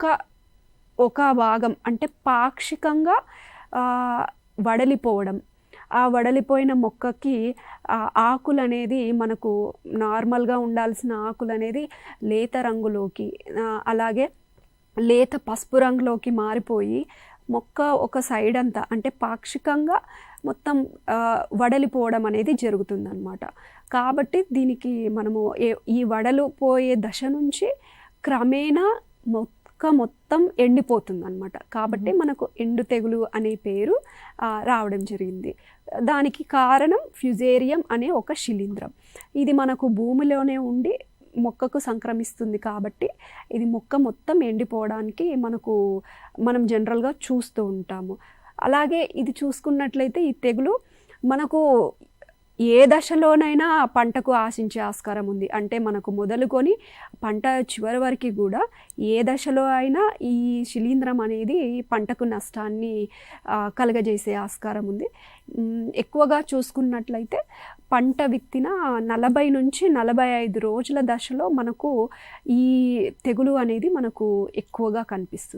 మొక్క ఒక భాగం అంటే పాక్షికంగా వడలిపోవడం, ఆ వడలిపోయిన మొక్కకి ఆకులు అనేది మనకు నార్మల్గా ఉండాల్సిన ఆకులు అనేది లేత రంగులోకి అలాగే లేత పసుపు రంగులోకి మారిపోయి మొక్క ఒక సైడ్ అంతా అంటే పాక్షికంగా మొత్తం వడలిపోవడం అనేది జరుగుతుందన్నమాట. కాబట్టి దీనికి మనము ఈ వడలు పోయే దశ నుంచి క్రమేణా మొత్తం ఎండిపోతుందన్నమాట. కాబట్టి మనకు ఎండు తెగులు అనే పేరు రావడం జరిగింది. దానికి కారణం ఫ్యుజేరియం అనే ఒక శిలీంధ్రం. ఇది మనకు భూమిలోనే ఉండి మొక్కకు సంక్రమిస్తుంది కాబట్టి ఇది మొక్క మొత్తం ఎండిపోవడానికి మనం జనరల్గా చూస్తూ ఉంటాము. అలాగే ఇది చూసుకున్నట్లయితే ఈ తెగులు మనకు ఏ దశలోనైనా పంటకు ఆశించే ఆస్కారం ఉంది. అంటే మనకు మొదలుకొని పంట చివరి వరకు కూడా ఏ దశలో అయినా ఈ శిలీంధ్రం అనేది పంటకు నష్టాన్ని కలుగజేసే ఆస్కారం ఉంది. ఎక్కువగా చూసుకున్నట్లయితే పంట విత్తిన 40 నుంచి 45 రోజుల దశలో మనకు ఈ తెగులు అనేది మనకు ఎక్కువగా కనిపిస్తుంది.